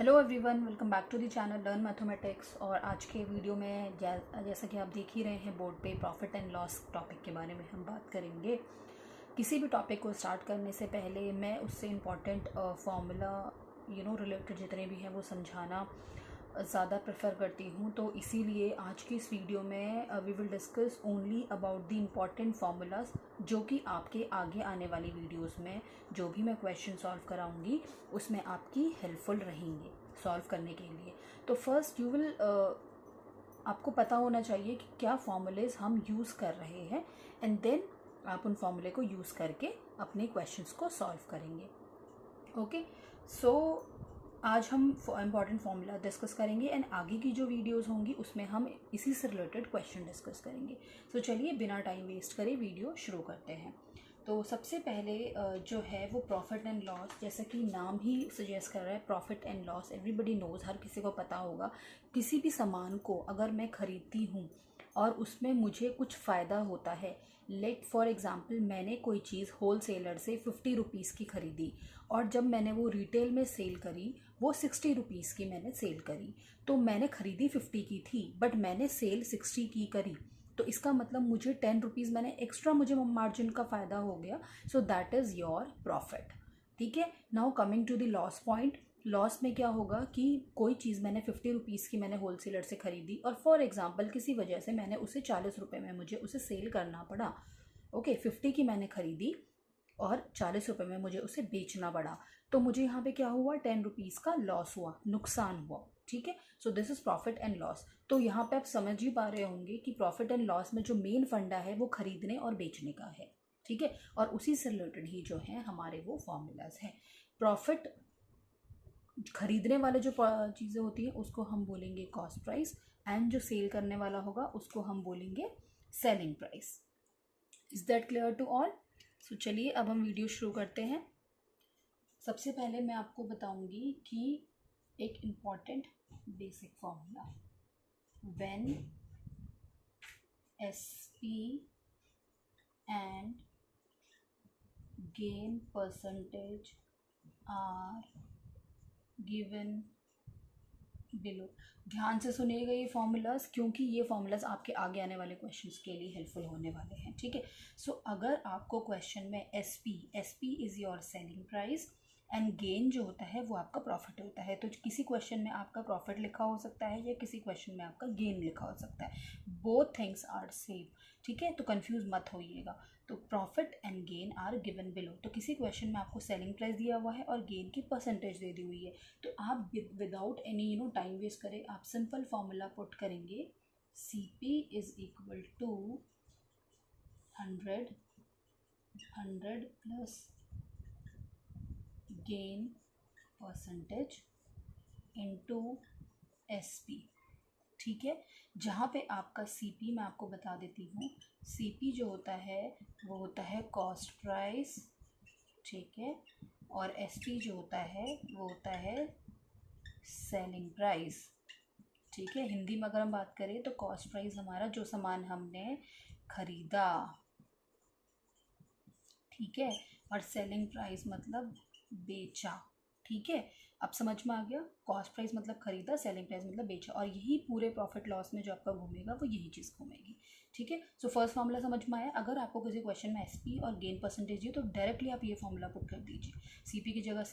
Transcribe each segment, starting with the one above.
Hello everyone, welcome back to the channel learn mathematics. और आज के वीडियो में जैसा कि आप देख ही रहे हैं बोर्ड पे प्रॉफिट एंड लॉस टॉपिक के बारे में हम बात करेंगे। किसी भी टॉपिक को स्टार्ट करने से पहले मैं उससे इम्पॉर्टेंट फार्मूला रिलेटेड जितने भी हैं वो समझाना ज़्यादा प्रेफर करती हूँ। तो इसीलिए आज की इस वीडियो में we will discuss only about the important formulas जो कि आपके आगे आने वाली वीडियोस में जो भी मैं क्वेश्चन सॉल्व कराऊंगी उसमें आपकी हेल्पफुल रहेंगे सॉल्व करने के लिए। तो फर्स्ट यू विल आपको पता होना चाहिए कि क्या फॉर्मूलेज हम यूज़ कर रहे हैं एंड देन आप उन फॉर्मूले को यूज़ करके अपने क्वेश्चंस को सॉल्व करेंगे। ओके, सो आज हम इम्पॉर्टेंट फार्मूला डिस्कस करेंगे एंड आगे की जो वीडियोस होंगी उसमें हम इसी से रिलेटेड क्वेश्चन डिस्कस करेंगे। सो चलिए बिना टाइम वेस्ट करे वीडियो शुरू करते हैं। तो सबसे पहले जो है वो प्रॉफिट एंड लॉस, जैसा कि नाम ही सजेस्ट कर रहा है profit and loss. Everybody knows, हर किसी को पता होगा किसी भी सामान को अगर मैं ख़रीदती हूँ और उसमें मुझे कुछ फ़ायदा होता है। लेट फॉर एग्ज़ाम्पल मैंने कोई चीज़ होल सेलर से 50 रुपीज़ की ख़रीदी और जब मैंने वो रिटेल में सेल करी वो 60 रुपीज़ की मैंने सेल करी। तो मैंने ख़रीदी 50 की थी बट मैंने सेल 60 की करी, तो इसका मतलब मुझे 10 रुपीज़ मैंने एक्स्ट्रा, मुझे मार्जिन का फ़ायदा हो गया। So that is your profit. ठीक है, now coming to the loss point. Loss में क्या होगा कि कोई चीज़ मैंने 50 रुपीज़ की मैंने होल सेलर से ख़रीदी और फॉर एग्ज़ाम्पल किसी वजह से मैंने उसे 40 रुपये में मुझे उसे सेल करना पड़ा। ओके, 50 की मैंने ख़रीदी और 40 रुपये में मुझे उसे बेचना पड़ा, तो मुझे यहाँ पे क्या हुआ, 10 रुपीज़ का लॉस हुआ, नुकसान हुआ। ठीक है, so this is profit and loss. तो यहाँ पे आप समझ ही पा रहे होंगे कि प्रॉफिट एंड लॉस में जो मेन फंडा है वो खरीदने और बेचने का है। ठीक है, और उसी से रिलेटेड ही जो है हमारे वो फॉर्मूलाज हैं। प्रॉफिट खरीदने वाले जो चीज़ें होती हैं उसको हम बोलेंगे कॉस्ट प्राइस एंड जो सेल करने वाला होगा उसको हम बोलेंगे selling price. Is that clear to all? So चलिए अब हम वीडियो शुरू करते हैं। सबसे पहले मैं आपको बताऊंगी कि एक important basic formula, when SP and gain percentage are given below. ध्यान से सुनिएगा ये फॉर्मूलाज, क्योंकि ये फॉर्मूलाज आपके आगे आने वाले क्वेश्चंस के लिए हेल्पफुल होने वाले हैं। ठीक है, सो अगर आपको क्वेश्चन में SP is your selling price and gain जो होता है वो आपका प्रॉफिट होता है, तो किसी क्वेश्चन में आपका प्रॉफिट लिखा हो सकता है या किसी क्वेश्चन में आपका गेन लिखा हो सकता है। Both things are same. ठीक है, तो कंफ्यूज मत होइएगा। तो profit and gain are given below. तो किसी क्वेश्चन में आपको सेलिंग प्राइस दिया हुआ है और गेन की परसेंटेज दे दी हुई है, तो आप विदाउट एनी टाइम वेस्ट करें आप सिंपल फॉर्मूला पुट करेंगे, CP इज equal to 100 plus gain percentage into SP। ठीक है, जहाँ पे आपका CP मैं आपको बता देती हूँ, CP जो होता है वो होता है कॉस्ट प्राइस। ठीक है, और SP जो होता है वो होता है सेलिंग प्राइस। ठीक है, हिंदी में अगर हम बात करें तो कॉस्ट प्राइस हमारा जो सामान हमने खरीदा। ठीक है, और सेलिंग प्राइस मतलब बेचा। ठीक है, अब समझ में आ गया, कॉस्ट प्राइस मतलब खरीदा, सेलिंग प्राइस मतलब बेचा, और यही पूरे प्रॉफिट लॉस में जो आपका घूमेगा वो यही चीज़ घूमेगी। ठीक है, सो फर्स्ट फॉर्मूला समझ में आया। अगर आपको किसी क्वेश्चन में SP और गेन परसेंटेज है तो डायरेक्टली आप ये फॉर्मूला पुट कर दीजिए। CP की जगह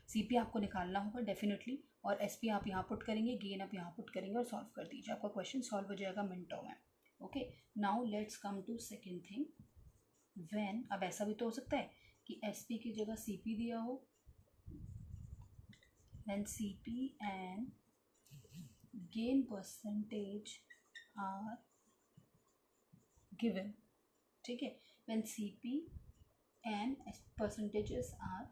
CP आपको निकालना होगा डेफिनेटली, और SP आप यहाँ पुट करेंगे, गेन आप यहाँ पुट करेंगे और सॉल्व कर दीजिए, आपका क्वेश्चन सॉल्व हो जाएगा मिनटों में। Okay, now let's come to second thing. When, अब ऐसा भी तो हो सकता है कि SP की जगह CP दिया हो, then CP and gain percentage are given. ठीक है, when CP and percentages are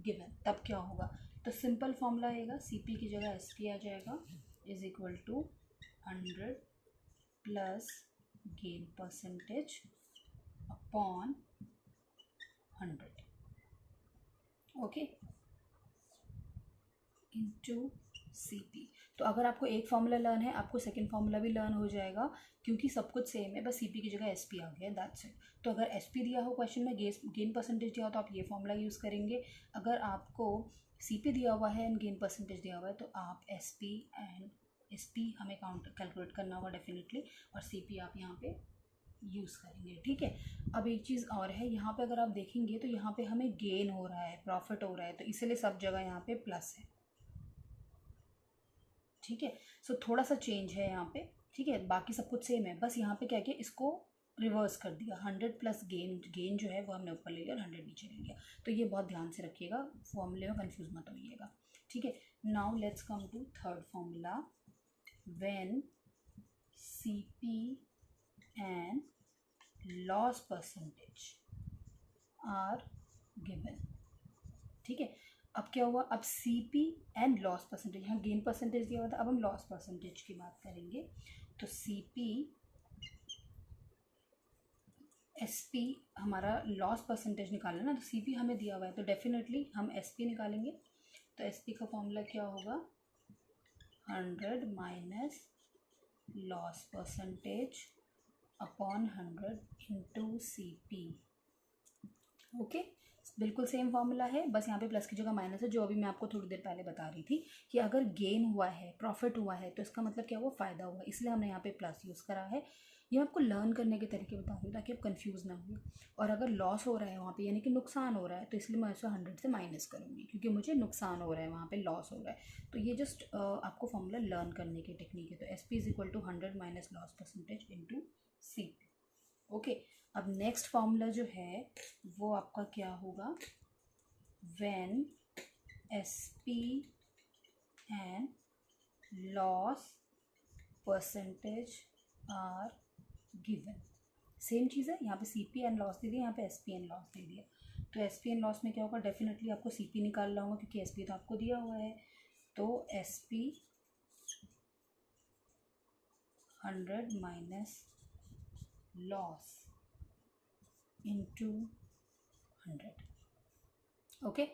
given, तब क्या होगा? तो सिंपल फॉर्मूला आएगा, CP की जगह SP आ जाएगा, is equal to 100 plus gain percentage upon 100। Okay, into CP। तो अगर आपको एक फार्मूला लर्न है आपको सेकंड फार्मूला भी लर्न हो जाएगा, क्योंकि सब कुछ सेम है, बस CP की जगह SP आ गया, दैट्स इट। तो अगर SP दिया हो क्वेश्चन में, गेन परसेंटेज दिया हो तो आप ये फार्मूला यूज़ करेंगे। अगर आपको CP दिया हुआ है एंड गेन परसेंटेज दिया हुआ है, तो आप SP एंड SP हमें काउंट कैलकुलेट करना होगा डेफिनेटली, और CP आप यहाँ पे यूज़ करेंगे, ठीक है। अब एक चीज़ और है, यहाँ पे अगर आप देखेंगे तो यहाँ पे हमें गेन हो रहा है, प्रॉफिट हो रहा है, तो इसलिए सब जगह यहाँ पे प्लस है, ठीक है। सो थोड़ा सा चेंज है यहाँ पे, ठीक है, बाकी सब कुछ सेम है, बस यहाँ पे क्या किया, इसको रिवर्स कर दिया, 100 प्लस गेन जो है वो हमने ऊपर ले लिया और 100 नीचे ले लिया। तो ये बहुत ध्यान से रखिएगा, फॉर्मूले में कंफ्यूज मत होइएगा, ठीक है। Now let's come to third formula, when CP and loss percentage are given, ठीक है। अब क्या हुआ, अब CP एंड लॉस परसेंटेज, यहाँ गेन परसेंटेज दिया हुआ था, अब हम लॉस परसेंटेज की बात करेंगे। तो CP SP हमारा लॉस परसेंटेज निकालना ना, तो CP हमें दिया हुआ है तो डेफिनेटली हम SP निकालेंगे। तो SP का फॉर्मूला क्या होगा, 100 minus loss percentage upon 100 into CP, okay. बिल्कुल सेम फार्मूला है, बस यहाँ पे प्लस की जगह माइनस है, जो अभी मैं आपको थोड़ी देर पहले बता रही थी कि अगर गेन हुआ है, प्रॉफिट हुआ है, तो इसका मतलब क्या हुआ, फ़ायदा हुआ, इसलिए हमने यहाँ पे प्लस यूज़ करा है। ये आपको लर्न करने के तरीके बता रही हूँ ताकि आप कंफ्यूज ना हो। और अगर लॉस हो रहा है वहाँ पे, यानी कि नुकसान हो रहा है, तो इसलिए मैं इसे 100 से माइनस करूँगी, क्योंकि मुझे नुकसान हो रहा है, वहाँ पे लॉस हो रहा है। तो ये जस्ट आपको फॉर्मूला लर्न करने की टेक्निक है। तो SP is equal to 100 minus loss percentage into CP, okay. अब नेक्स्ट फार्मूला जो है वो आपका क्या होगा, when SP and loss percentage are given, same चीज़ है, यहाँ पे CP एंड लॉस दे दिया, यहाँ पे SP एंड लॉस दे दिया। तो SP एंड लॉस में क्या होगा, डेफिनेटली आपको CP निकालना होगा, क्योंकि SP तो आपको दिया हुआ है। तो SP 100 minus loss into 100, okay.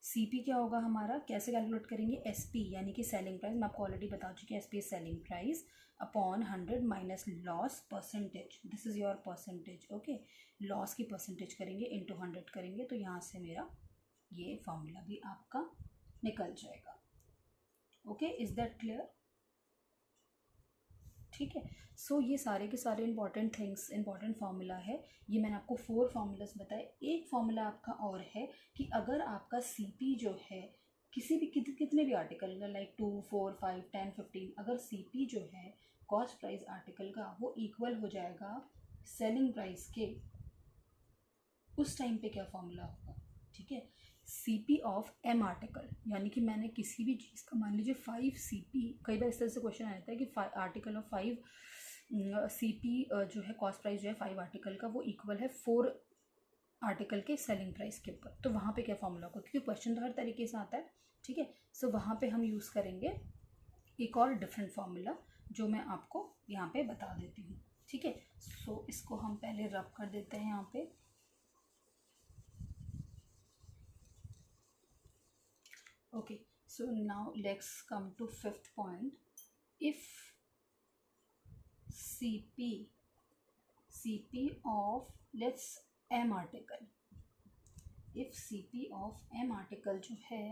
CP क्या होगा हमारा, कैसे कैलकुलेट करेंगे, SP यानी कि सेलिंग प्राइस, मैं आपको ऑलरेडी बता चुकी हूँ, SP selling price upon 100 minus loss percentage, this is your percentage, okay. Loss की परसेंटेज करेंगे इंटू 100 करेंगे, तो यहाँ से मेरा ये फॉर्मूला भी आपका निकल जाएगा, ओके। इज़ दैट क्लियर, ठीक है। सो ये सारे के सारे इंपॉर्टेंट थिंग्स, इंपॉर्टेंट फार्मूला है। ये मैंने आपको 4 फार्मूलाज बताए। एक फार्मूला आपका और है कि अगर आपका CP जो है किसी भी कितने भी आर्टिकल का, लाइक 2, 4, 5, 10, 15, अगर CP जो है कॉस्ट प्राइस आर्टिकल का वो इक्वल हो जाएगा सेलिंग प्राइस के, उस टाइम पे क्या फॉर्मूला होगा, ठीक है। CP ऑफ M आर्टिकल, यानी कि मैंने किसी भी चीज़ का, मान लीजिए 5 CP, कई बार इस तरह से क्वेश्चन आता है कि आर्टिकल ऑफ 5 CP जो है कॉस्ट प्राइस जो है 5 आर्टिकल का वो इक्वल है 4 आर्टिकल के सेलिंग प्राइस के ऊपर, तो वहाँ पे क्या फॉर्मूला होगा, क्योंकि क्वेश्चन तो हर तरीके से आता है, ठीक है। सो वहाँ पे हम यूज़ करेंगे एक और डिफरेंट फार्मूला, जो मैं आपको यहाँ पे बता देती हूँ, ठीक है। सो इसको हम पहले रब कर देते हैं यहाँ पे, okay. So now let's come to 5th point. If CP of let's M article, if CP of M article जो है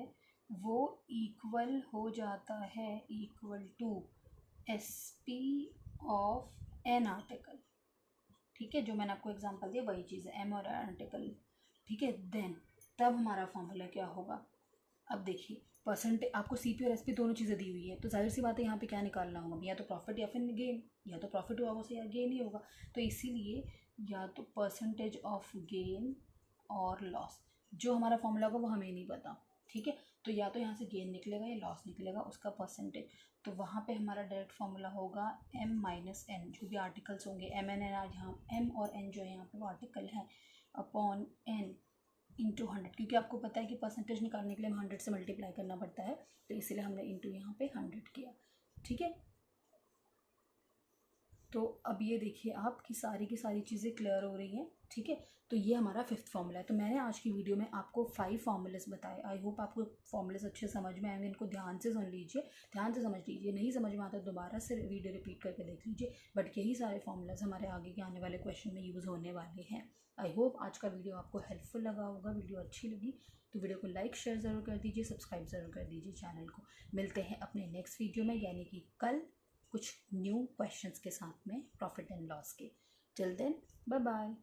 वो इक्वल हो जाता है equal to SP of N article, ठीक है, जो मैंने आपको एग्जांपल दिया वही चीज़ है, M और N आर्टिकल, ठीक है। देन तब हमारा फॉर्मूला क्या होगा, अब देखिए परसेंटेज, आपको CP और SP दोनों चीज़ें दी हुई है, तो जाहिर सी बात है यहाँ पे क्या निकालना होगा, या तो प्रॉफिट या फिर गेन, या तो प्रॉफिट हुआ होगा या गेन ही होगा। तो इसीलिए या तो परसेंटेज ऑफ गेन और लॉस, जो हमारा फॉर्मूला होगा वो हमें नहीं पता, ठीक है। तो या तो यहाँ से गेन निकलेगा या लॉस निकलेगा, उसका परसेंटेज, तो वहाँ पे हमारा डायरेक्ट फॉर्मूला होगा M माइनस N, जो भी आर्टिकल्स होंगे M N N, आज यहाँ M और N जो है यहाँ पे वो आर्टिकल है, अपॉन N इंटू 100, क्योंकि आपको पता है कि परसेंटेज निकालने के लिए हमें 100 से मल्टीप्लाई करना पड़ता है, तो इसीलिए हमने इंटू यहाँ पे 100 किया, ठीक है। तो अब ये देखिए आपकी सारी की सारी चीज़ें क्लियर हो रही हैं, ठीक है। तो ये हमारा 5th फार्मूला है। तो मैंने आज की वीडियो में आपको 5 फार्मूलाज बताए, आई होप आपको फार्मूलाज अच्छे समझ में आएंगे, इनको ध्यान से सुन लीजिए, ध्यान से समझ लीजिए, नहीं समझ में आता दोबारा से वीडियो रिपीट करके देख लीजिए, बट यही सारे फार्मूलाज हमारे आगे के आने वाले क्वेश्चन में यूज़ होने वाले हैं। आई होप आज का वीडियो आपको हेल्पफुल लगा होगा, वीडियो अच्छी लगी तो वीडियो को लाइक शेयर ज़रूर कर दीजिए, सब्सक्राइब ज़रूर कर दीजिए चैनल को। मिलते हैं अपने नेक्स्ट वीडियो में, यानी कि कल कुछ न्यू क्वेश्चंस के साथ में प्रॉफिट एंड लॉस के। Till then bye bye.